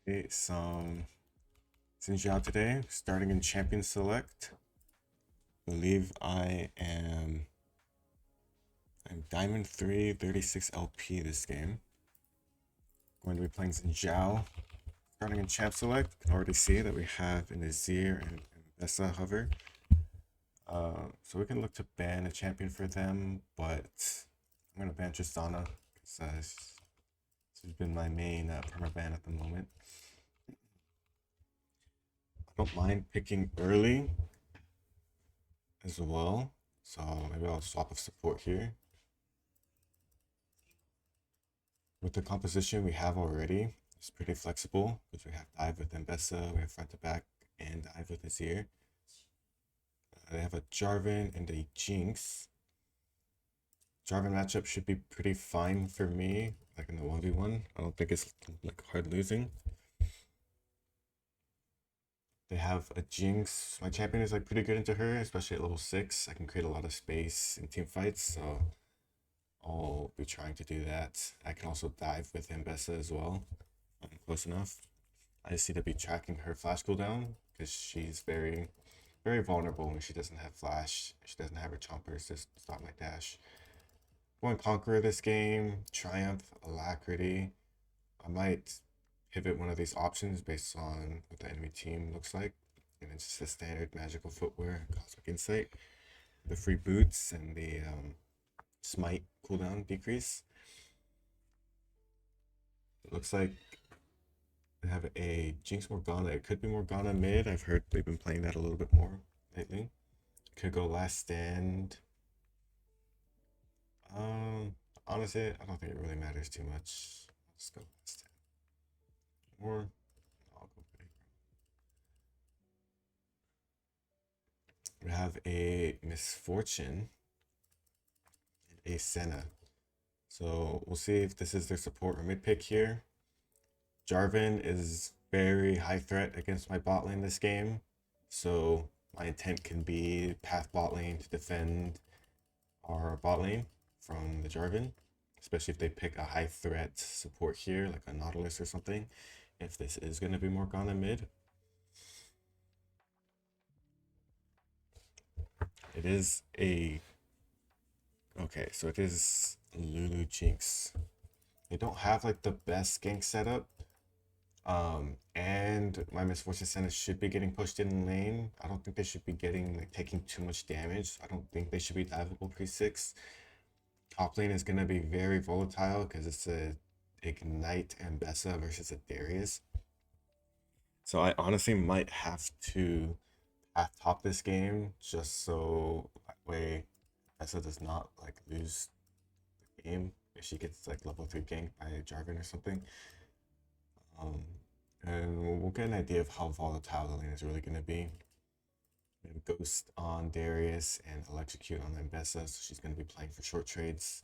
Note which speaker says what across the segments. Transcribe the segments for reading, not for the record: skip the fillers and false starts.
Speaker 1: Okay, some Zhao today, starting in Champion Select. Believe I'm Diamond 3, 36 LP this game. Going to be playing Zhao, starting in Champ Select. Already see that we have an Azir and Bessa hover. So we can look to ban a champion for them, but I'm gonna ban Tristana because this has been my main permaban at the moment. I don't mind picking early as well, so maybe I'll swap of support here. With the composition we have already, it's pretty flexible because we have dive with Mbessa, we have front to back, and dive with Azir. They have a Jarvan and a Jinx. Jarvan matchup should be pretty fine for me, like in the 1v1. I don't think it's like hard losing. They have a Jinx. My champion is like pretty good into her, especially at level 6. I can create a lot of space in team fights, so I'll be trying to do that. I can also dive with Mbessa as well. I'm close enough. I just need to be tracking her flash cooldown because she's very vulnerable when she doesn't have flash. She doesn't have her chompers to stop my dash. Going Conqueror this game, Triumph, Alacrity. I might pivot one of these options based on what the enemy team looks like. And it's just the standard magical footwear, Cosmic Insight, the free boots, and the smite cooldown decrease. It looks like they have a Jinx Morgana. It could be Morgana mid. I've heard they've been playing that a little bit more lately. Could go Last Stand. Honestly, I don't think it really matters too much. Let's go Last Stand. Or I'll go Big. We have a Misfortune and a Senna. So we'll see if this is their support or mid pick here. Jarvan is very high threat against my bot lane this game. So my intent can be path bot lane to defend our bot lane from the Jarvan, especially if they pick a high threat support here, like a Nautilus or something. If this is going to be Morgana mid, it is a okay. So it is Lulu Jinx. They don't have like the best gank setup. And my Misfortune Center should be getting pushed in lane. I don't think they should be getting like taking too much damage. I don't think they should be diveable pre-6. Top lane is gonna be very volatile because it's a Ignite and Bessa versus a Darius. So I honestly might have to path top this game just so that way Bessa does not like lose the game if she gets like level 3 ganked by Jarvan or something. And we'll get an idea of how volatile the lane is really going to be. Ghost on Darius and Electrocute on Mbessa, so she's going to be playing for short trades.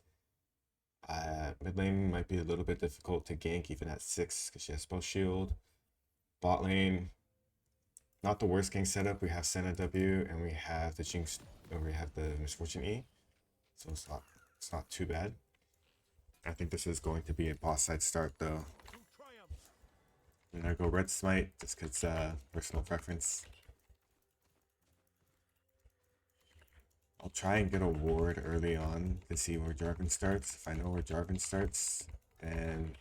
Speaker 1: Mid lane might be a little bit difficult to gank even at 6 because she has spell shield. Bot lane, not the worst gank setup. We have Senna W and we have the Jinx, or we have the Misfortune E, so it's not too bad. I think this is going to be a boss side start though. I'm gonna go Red Smite just because personal preference. I'll try and get a ward early on to see where Jarvan starts. If I know where Jarvan starts, then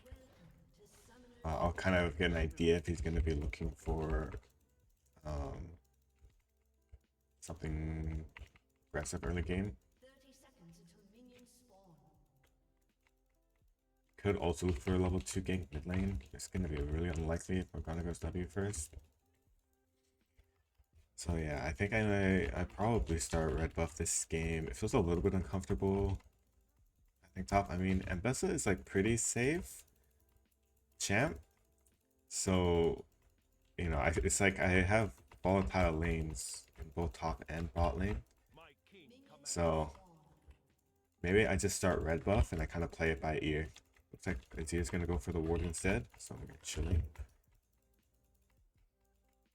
Speaker 1: I'll kind of get an idea if he's going to be looking for something aggressive early game. Could also look for a level 2 gank mid lane. It's going to be really unlikely if Morgana goes W first. So yeah, I think I probably start red buff this game. It feels a little bit uncomfortable. I think top. I mean, Mbessa is like pretty safe champ. So, you know, it's like I have volatile lanes in both top and bot lane. So maybe I just start red buff and I kind of play it by ear. Looks like Azir's gonna go for the ward instead, so I'm gonna chilling.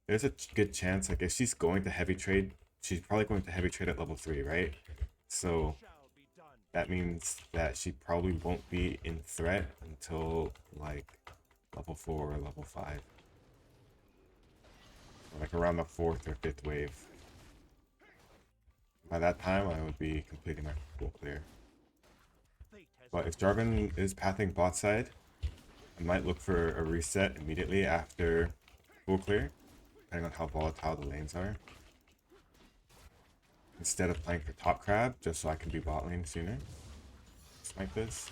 Speaker 1: There's a good chance, like if she's going to heavy trade, she's probably going to heavy trade at level 3, right? So that means that she probably won't be in threat until like level 4 or level 5. like around the 4th or 5th wave. By that time, I would be completing my full clear. But if Jarvan is pathing bot side, I might look for a reset immediately after full clear, depending on how volatile the lanes are. Instead of playing for top crab, just so I can be bot lane sooner. Just like this.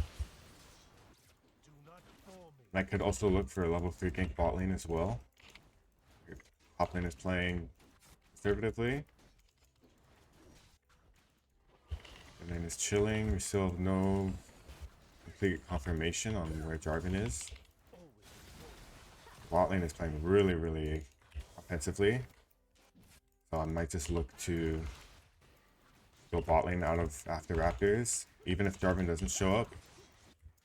Speaker 1: And I could also look for a level 3 gank bot lane as well. Your top lane is playing conservatively. And then is chilling. We still have no complete confirmation on where Jarvan is. Bot lane is playing really, really offensively. So I might just look to go bot lane out of after Raptors. Even if Jarvan doesn't show up,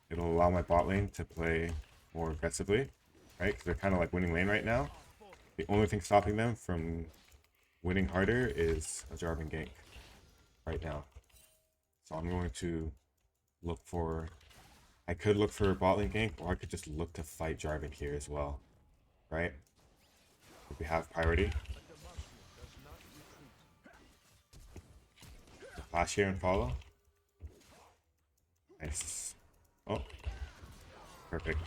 Speaker 1: it'll allow my bot lane to play more aggressively, right? Because they're kind of like winning lane right now. The only thing stopping them from winning harder is a Jarvan gank right now. So I'm going to look for... I could look for a bot lane gank, or I could just look to fight Jarvan here as well, right? If we have priority. Flash here and follow. Nice. Oh. Perfect.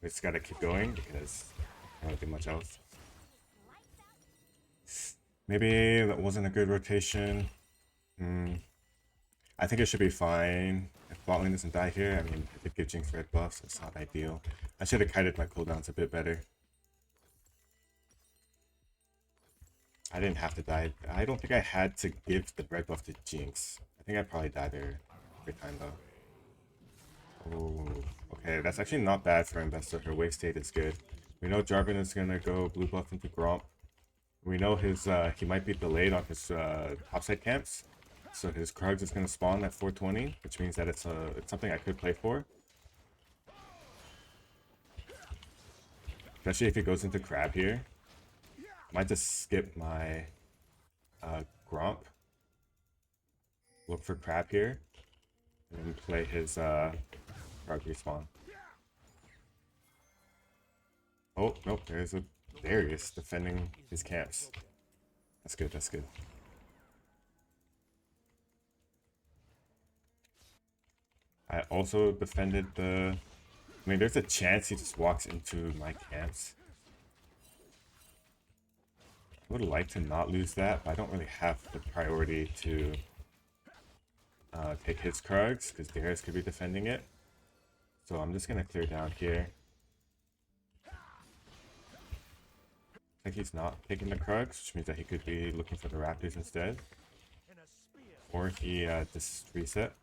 Speaker 1: We just gotta keep going because I don't do much else. Maybe that wasn't a good rotation. I think it should be fine. If bot lane doesn't die here, I mean, I did give Jinx red buffs, so it's not ideal. I should have kited my cooldowns a bit better. I didn't have to die. I don't think I had to give the red buff to Jinx. I think I probably died there every time though. Oh, okay, that's actually not bad for Investor. Her wave state is good. We know Jarvan is gonna go blue buff into Gromp. We know his he might be delayed on his topside camps, so his Krugs is gonna spawn at 420, which means that it's something I could play for. Especially if he goes into Crab here. I might just skip my Gromp, look for Crab here, and then play his Krug respawn. Oh, nope, there's a Darius defending his camps. That's good, that's good. I also defended the... I mean, there's a chance he just walks into my camps. I would like to not lose that, but I don't really have the priority to take his Krugs, because Darius could be defending it. So I'm just going to clear down here. I think he's not taking the Krugs, which means that he could be looking for the Raptors instead. Or he just reset.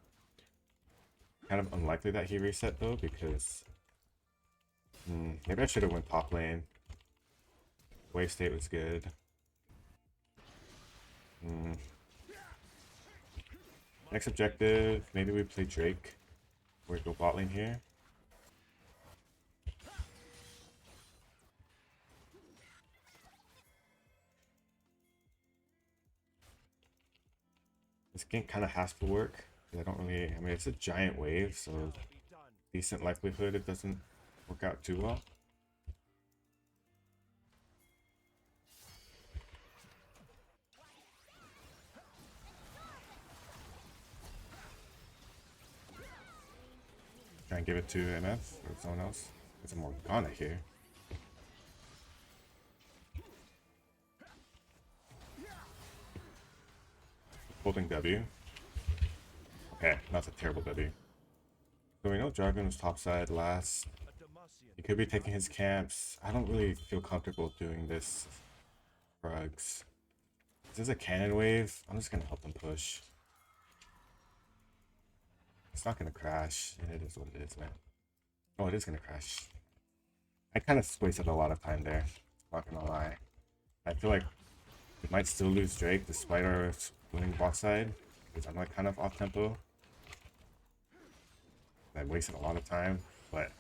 Speaker 1: Kind of unlikely that he reset though, because maybe I should have went top lane. Wave state was good. Next objective, maybe we play Drake. Or go bot lane here. This game kind of has to work. I don't really, I mean, it's a giant wave, so decent likelihood it doesn't work out too well. Try and give it to MF or someone else. There's a Morgana here. Holding W. Okay, that's a terrible W. So we know Jarvan was topside last. He could be taking his camps. I don't really feel comfortable doing this. Rugs. This is a cannon wave. I'm just gonna help them push. It's not gonna crash. It is what it is, man. Oh, it is gonna crash. I kind of wasted a lot of time there. Not gonna lie. I feel like we might still lose Drake despite our winning bot side, because I'm like kind of off tempo. I wasted a lot of time, but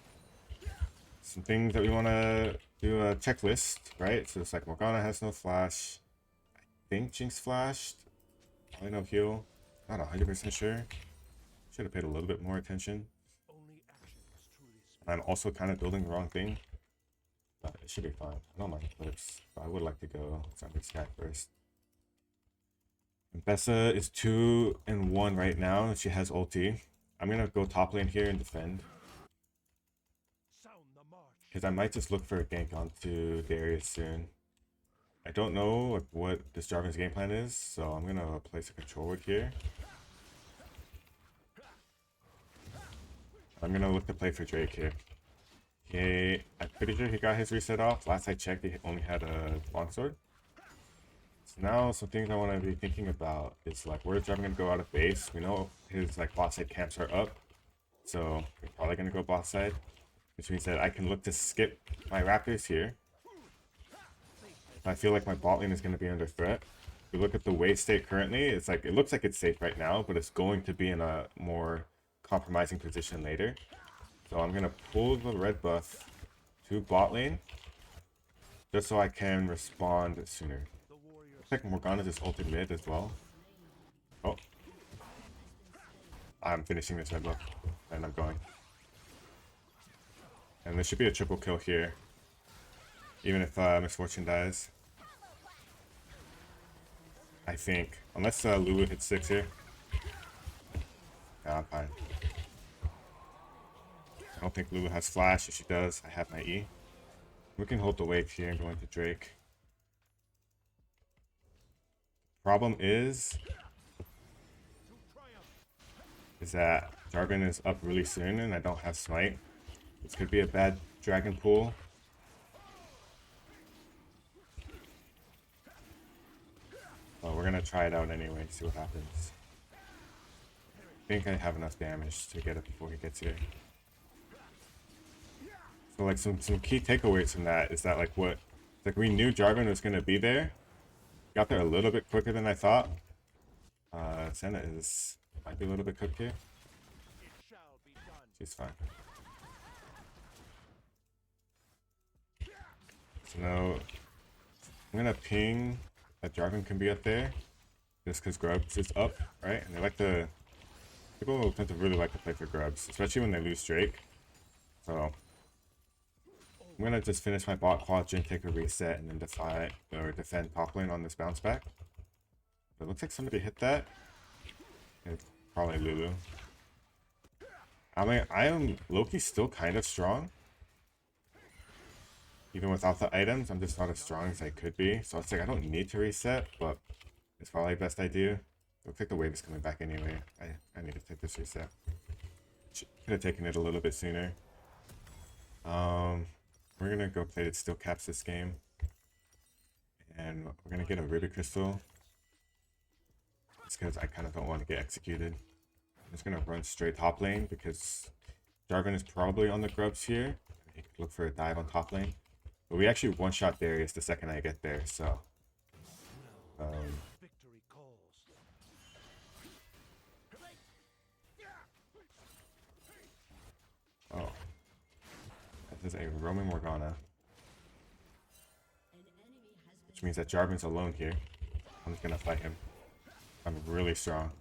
Speaker 1: some things that we want to do a checklist, right? So it's like Morgana has no flash. I think Jinx flashed. Probably no heal. Not 100% sure. Should have paid a little bit more attention. I'm also kind of building the wrong thing. But it should be fine. I don't mind clips, but I would like to go Zombie Sky first. Bessa is 2 and 1 right now, and she has ulti. I'm gonna go top lane here and defend. Because I might just look for a gank onto Darius soon. I don't know like what this Jarvan's game plan is, so I'm gonna place a control ward here. I'm gonna look to play for Drake here. I'm pretty sure he got his reset off. Last I checked, he only had a longsword. So now some things I want to be thinking about is like where's Jarvan gonna go out of base? We know his like bot side camps are up, so we're probably gonna go bot side, which means that I can look to skip my Raptors here. I feel like my bot lane is gonna be under threat. If we look at the wave state currently, it's like it looks like it's safe right now, but it's going to be in a more compromising position later. So I'm gonna pull the red buff to bot lane just so I can respond sooner. Looks like Morgana just ulted mid as well. Oh. I'm finishing this red buff and I'm going. And there should be a triple kill here. Even if Misfortune dies. I think. Unless Lulu hits 6 here. Yeah, I'm fine. I don't think Lulu has flash. If she does, I have my E. We can hold the wave here and go into Drake. Problem is that Jarvan is up really soon and I don't have smite. This could be a bad dragon pool. But we're gonna try it out anyway, see what happens. I think I have enough damage to get it before he gets here. So like some key takeaways from that is that like we knew Jarvan was gonna be there. Got there a little bit quicker than I thought. Senna might be a little bit cooked here. She's fine. So now I'm gonna ping that Jarvan can be up there. Just because Grubs is up, right? And they like to people tend to really like to play for Grubs, especially when they lose Drake. So I'm gonna just finish my bot quadrant, take a reset, and then defend top lane on this bounce back. But it looks like somebody hit that. It's probably Lulu. I mean, I am low-key still kind of strong. Even without the items, I'm just not as strong as I could be. So it's like I don't need to reset, but it's probably best I do. Looks like the wave is coming back anyway. I need to take this reset. Could have taken it a little bit sooner. We're gonna go play it Steel Caps this game. And we're gonna get a Ruby Crystal. It's because I kind of don't want to get executed. I'm just gonna run straight top lane because Jarvan is probably on the grubs here. He could look for a dive on top lane. But we actually one-shot Darius the second I get there, so... Oh. This is a roaming Morgana. Which means that Jarvan's alone here. I'm just gonna fight him. I'm really strong.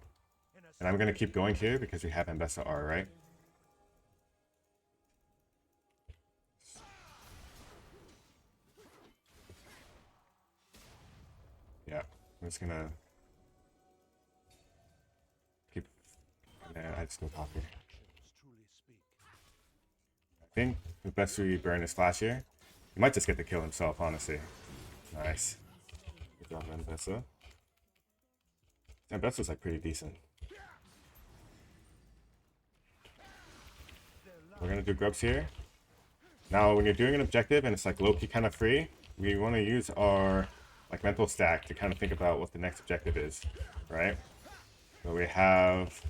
Speaker 1: And I'm gonna keep going here because we have Mbessa R, right? Yeah, I'm just gonna keep. And then I just go top here. I think the best we burn is flash here. He might just get the kill himself, honestly. Nice. Good job, Mbessa. Mbessa's like pretty decent. We're gonna do grubs here. Now, when you're doing an objective and it's like low-key kind of free, we want to use our like mental stack to kind of think about what the next objective is, right? So we have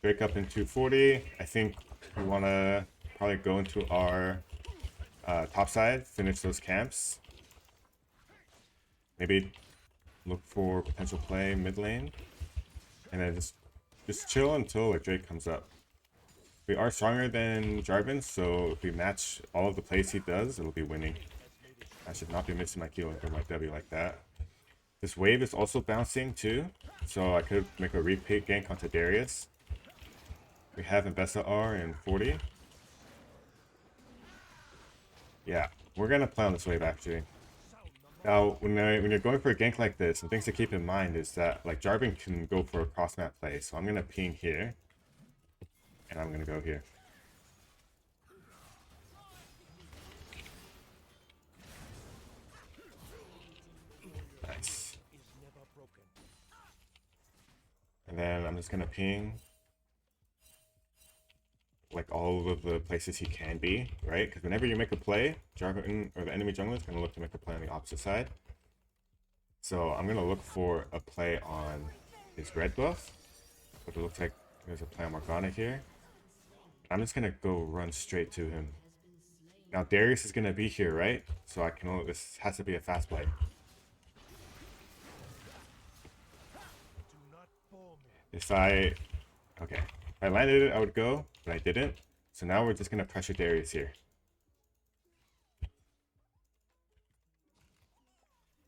Speaker 1: break up in 240. I think we want to probably go into our top side, finish those camps. Maybe look for potential play mid lane, and then just chill until like Drake comes up. We are stronger than Jarvan, so if we match all of the plays he does, it'll be winning. I should not be missing my Q into my W like that. This wave is also bouncing too, so I could make a repeat gank onto Darius. We have Mbessa R in 40. Yeah, We're gonna play on this wave actually. Now, when you're going for a gank like this, some things to keep in mind is that like Jarvan can go for a cross map play. So I'm gonna ping here, and I'm gonna go here. Nice. And then I'm just gonna ping like all of the places he can be, right? Because whenever you make a play, Jarvan or the enemy jungler is gonna look to make a play on the opposite side. So I'm gonna look for a play on his red buff, but it looks like there's a play on Morgana here. I'm just gonna go run straight to him. Now Darius is gonna be here, right? So I can only, this has to be a fast play. If I, okay, if I landed it, I would go, but I didn't. So now we're just gonna pressure Darius here.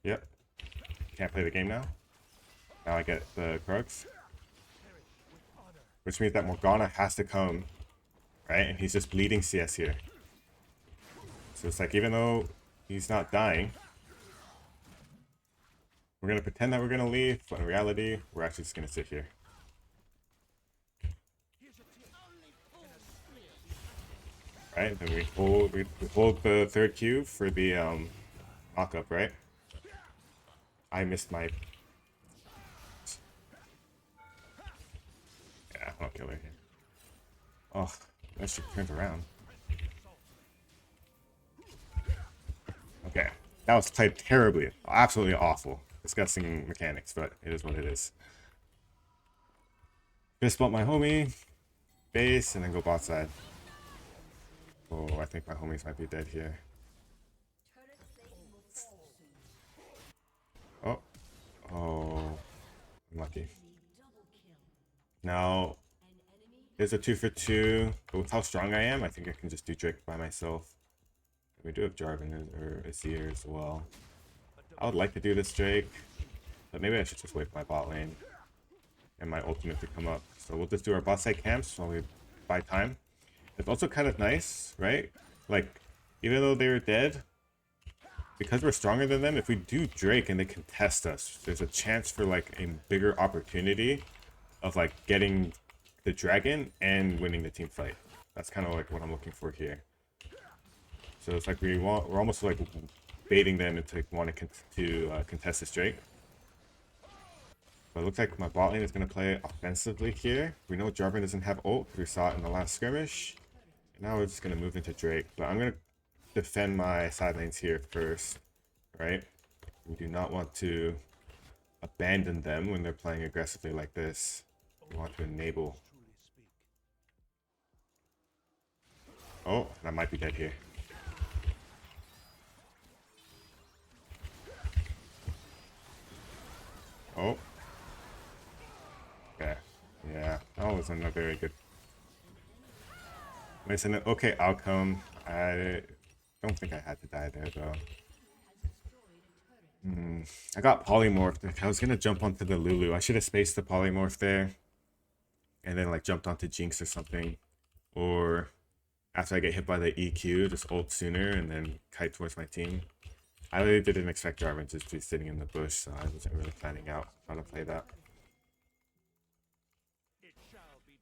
Speaker 1: Yep. Can't play the game now. Now I get the Krugs. Which means that Morgana has to come, right? And he's just bleeding CS here. So it's like, even though he's not dying, we're gonna pretend that we're gonna leave, but in reality, we're actually just gonna sit here. Right, then we hold the third Q for the knock-up, right? I missed my... Yeah, I'll kill her here. Oh, that shit turns around. Okay, that was played terribly. Absolutely awful. Disgusting mechanics, but it is what it is. Fist bump my homie, base, and then go bot side. Oh, I think my homies might be dead here. Oh. Oh. Unlucky. Now, there's a 2 for 2. But with how strong I am, I think I can just do Drake by myself. We do have Jarvan or Azir as well. I would like to do this Drake, but maybe I should just wait for my bot lane and my ultimate to come up. So we'll just do our bot side camps while we buy time. It's also kind of nice, right? Like, even though they were dead, because we're stronger than them, if we do Drake and they contest us, there's a chance for like a bigger opportunity of like getting the dragon and winning the team fight. That's kind of like what I'm looking for here. So it's like we're almost like baiting them into wanting to contest this Drake. But it looks like my bot lane is going to play offensively here. We know Jarvan doesn't have ult. We saw it in the last skirmish. And now we're just going to move into Drake. But I'm going to defend my side lanes here first, right? We do not want to abandon them when they're playing aggressively like this. We want to enable. Oh, and I might be dead here. Oh. Okay. Yeah, that wasn't a very good... It's an okay outcome. I don't think I had to die there, though. I got polymorphed. I was gonna jump onto the Lulu. I should have spaced the polymorph there. And then, like, jumped onto Jinx or something. Or, after I get hit by the EQ, just ult sooner and then kite towards my team. I really didn't expect Jarvan just to be sitting in the bush, so I wasn't really planning out how to play that.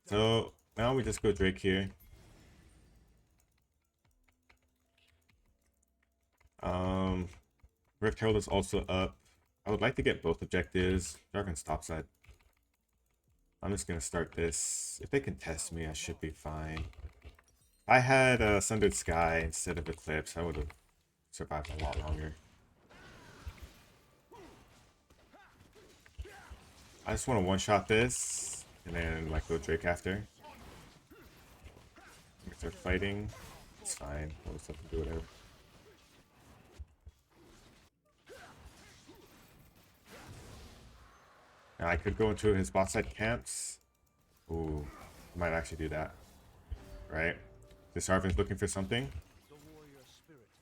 Speaker 1: So, now we just go Drake here. Rift Herald is also up. I would like to get both objectives. Jarvan's topside. I'm just gonna start this. If they contest me, I should be fine. If I had Sundered Sky instead of Eclipse, I would have survived a lot longer. I just want to one-shot this, and then like go Drake after. If they're fighting, it's fine. I'll just have to do whatever. Now I could go into his bot side camps. Ooh, might actually do that. Right? This Jarvan's looking for something.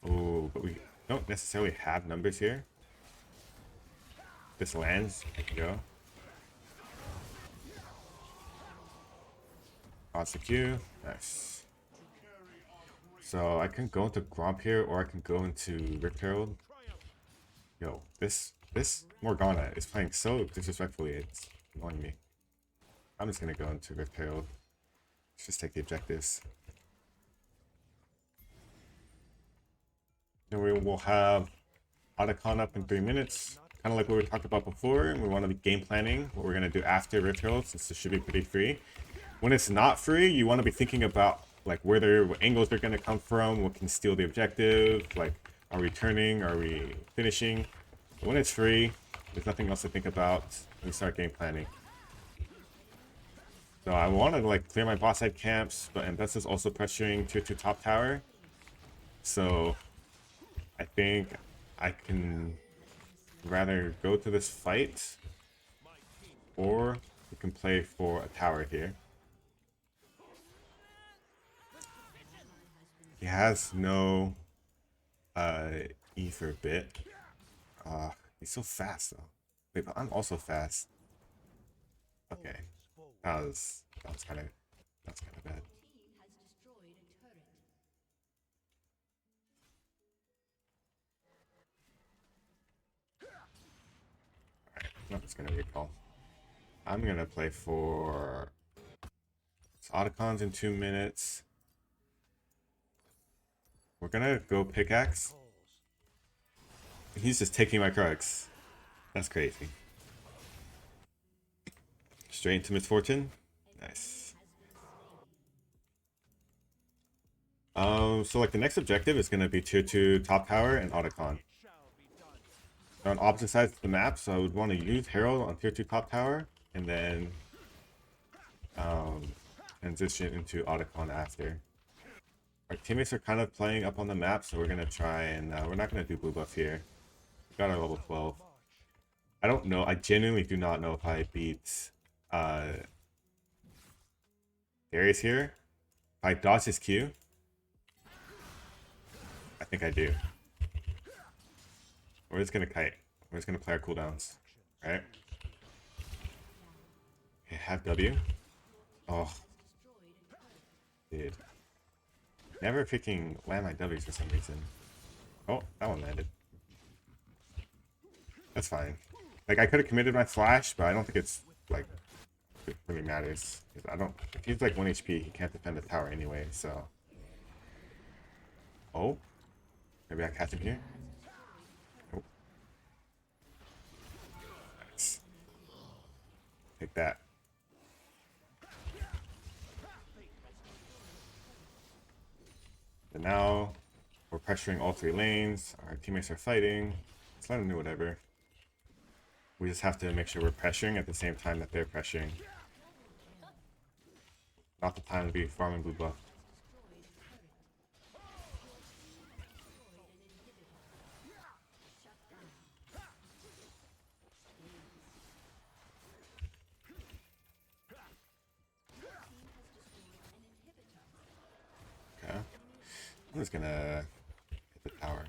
Speaker 1: Ooh, but we don't necessarily have numbers here. This lands, I can go. Odds the Q, nice. So I can go into Gromp here, or I can go into Rift Herald. Yo, this Morgana is playing so disrespectfully, it's annoying me. I'm just gonna go into Rift Herald. Let's just take the objectives. Then we will have Otacon up in 3 minutes. Kind of like what we talked about before, and we want to be game planning what we're going to do after Rift Herald, since this should be pretty free. When it's not free, you want to be thinking about like what angles they're going to come from, what can steal the objective, like are we turning, are we finishing. But when it's free, there's nothing else to think about. We start game planning. So I want to like clear my boss side camps, but Ambessa's also pressuring tier 2 top tower. So I think I can rather go to this fight, or we can play for a tower here. He has no E for a bit. He's so fast though. Wait, but I'm also fast. Okay. That's kind of bad. Alright, I'm just gonna recall. I'm gonna play for Otacons in 2 minutes. We're gonna go pickaxe. He's just taking my Krugs. That's crazy. Straight into Misfortune. Nice. So like the next objective is gonna be tier 2 top tower and Otacon. They're on opposite sides of the map, so I would want to use Herald on tier 2 top tower, and then transition into Otacon after. Our teammates are kind of playing up on the map, so we're gonna try and we're not gonna do blue buff here. We got our level 12. I don't know. I genuinely do not know if I beat Darius here. If I dodge his Q, I think I do. We're just gonna kite. We're just gonna play our cooldowns. Right? Okay, have W. Oh. Dude. Never picking land my W's for some reason. Oh, that one landed. That's fine. Like, I could have committed my flash, but I don't think it's, like, it really matters. I don't... If he's, like, 1 HP, he can't defend the tower anyway, so... Oh? Maybe I catch him here? Oh. Nice. Take that. And now, we're pressuring all 3 lanes. Our teammates are fighting. Let's let them do whatever. We just have to make sure we're pressuring at the same time that they're pressuring. Not the time to be farming blue buff. Okay. I'm just gonna hit the tower.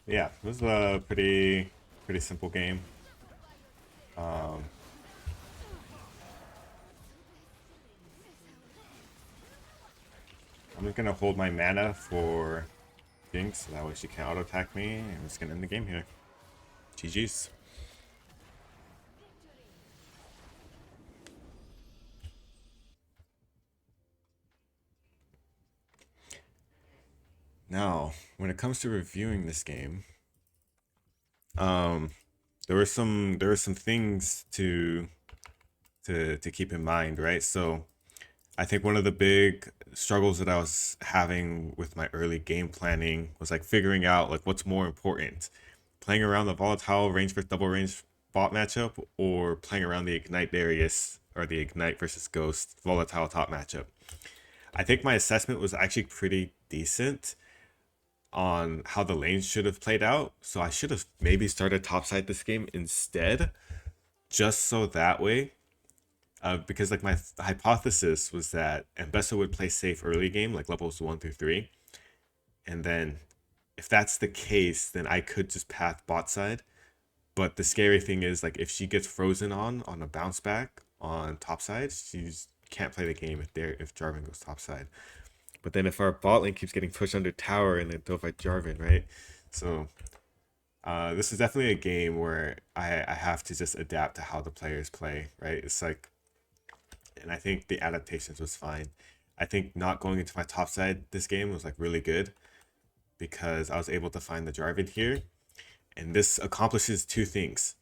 Speaker 1: Yeah, this was a pretty simple game. I'm just gonna hold my mana for Jinx, so that way she can't auto attack me, and I'm just gonna end the game here. GG's. Now, when it comes to reviewing this game, there were some things to keep in mind, right? So I think one of the big struggles that I was having with my early game planning was like figuring out like what's more important, playing around the volatile range versus double range bot matchup, or playing around the ignite Darius or the ignite versus ghost volatile top matchup. I think my assessment was actually pretty decent on how the lanes should have played out. So I should have maybe started topside this game instead, just so that way. Because like my hypothesis was that Ambessa would play safe early game, like levels 1 through 3. And then if that's the case, then I could just path bot side. But the scary thing is like if she gets frozen on a bounce back, on top side, you just can't play the game if Jarvan goes top side. But then if our bot lane keeps getting pushed under tower and then don't fight Jarvan, right? So this is definitely a game where I have to just adapt to how the players play, right? It's like, and I think the adaptations was fine. I think not going into my top side this game was like really good because I was able to find the Jarvan here, and this accomplishes two things,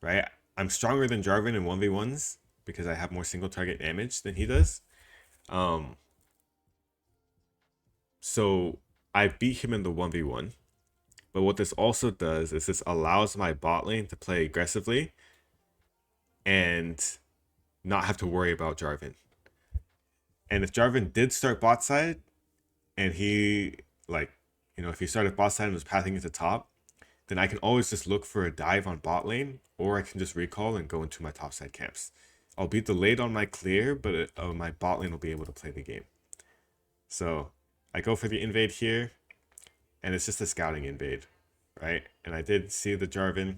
Speaker 1: right? I'm stronger than Jarvan in 1v1s because I have more single target damage than he does. Um, so I beat him in the 1v1. But what this also does is this allows my bot lane to play aggressively and not have to worry about Jarvan. And if Jarvan did start bot side and he like, if he started bot side and was pathing into top, then I can always just look for a dive on bot lane, or I can just recall and go into my top side camps. I'll be delayed on my clear, but my bot lane will be able to play the game. So I go for the invade here, and it's just a scouting invade, right? And I did see the Jarvan.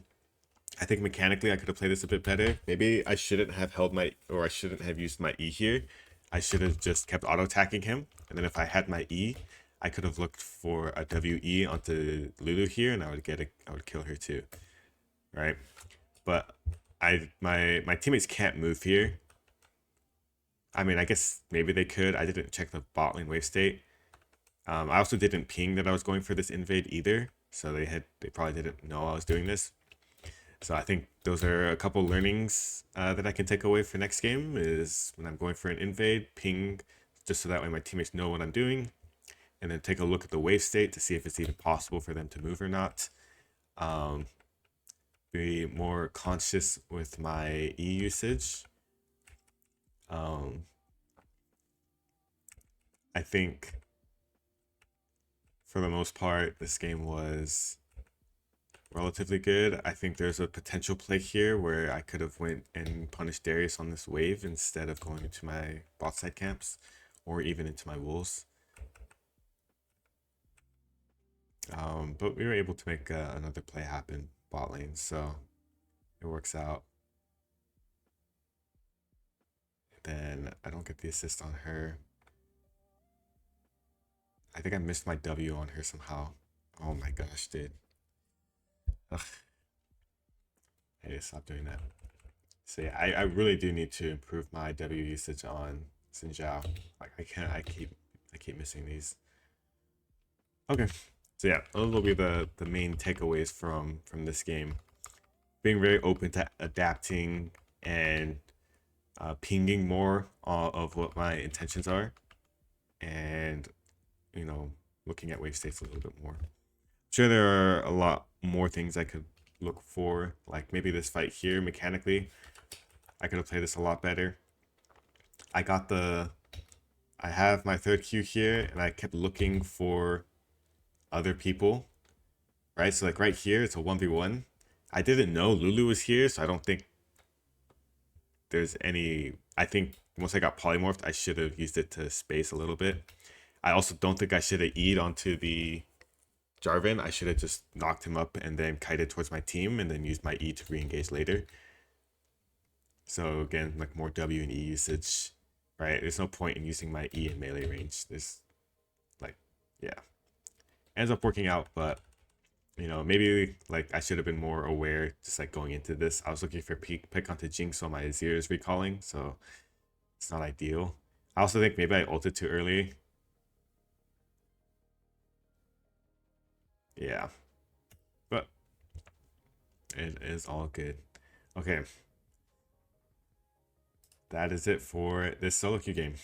Speaker 1: I think mechanically I could have played this a bit better. Maybe I shouldn't have I shouldn't have used my E here. I should have just kept auto attacking him, and then if I had my E, I could have looked for a WE onto Lulu here, and I would kill her too, right? But my teammates can't move here. I mean, I guess maybe they could. I didn't check the bot lane wave state. I also didn't ping that I was going for this invade either, so they probably didn't know I was doing this. So I think those are a couple learnings that I can take away for next game is when I'm going for an invade, ping, just so that way my teammates know what I'm doing, and then take a look at the wave state to see if it's even possible for them to move or not. Be more conscious with my E usage. I think for the most part, this game was relatively good. I think there's a potential play here where I could have went and punished Darius on this wave instead of going into my bot side camps or even into my wolves. But we were able to make another play happen bot lane, so it works out. Then I don't get the assist on her. I think I missed my W on her somehow. Oh my gosh, dude. Ugh. Hey, stop doing that. So yeah, I really do need to improve my W usage on Zhao. Like I keep missing these. Okay. So yeah, those will be the main takeaways from this game. Being very open to adapting and pinging more of what my intentions are, and looking at wave states a little bit more. I'm sure there are a lot more things I could look for, like maybe this fight here mechanically. I could have played this a lot better. I have my third Q here, and I kept looking for other people, right? So like right here, it's a 1v1. I didn't know Lulu was here, so I don't think there's any. I think once I got polymorphed, I should have used it to space a little bit. I also don't think I should have E'd onto the Jarvan. I should have just knocked him up and then kited towards my team and then used my E to re-engage later. So again, like more W and E usage, right? There's no point in using my E in melee range. There's like, yeah, ends up working out, but maybe like I should have been more aware just like going into this. I was looking for pick onto Jinx on my Azir is recalling, so it's not ideal. I also think maybe I ulted too early. Yeah, but it is all good. Okay, that is it for this solo queue game.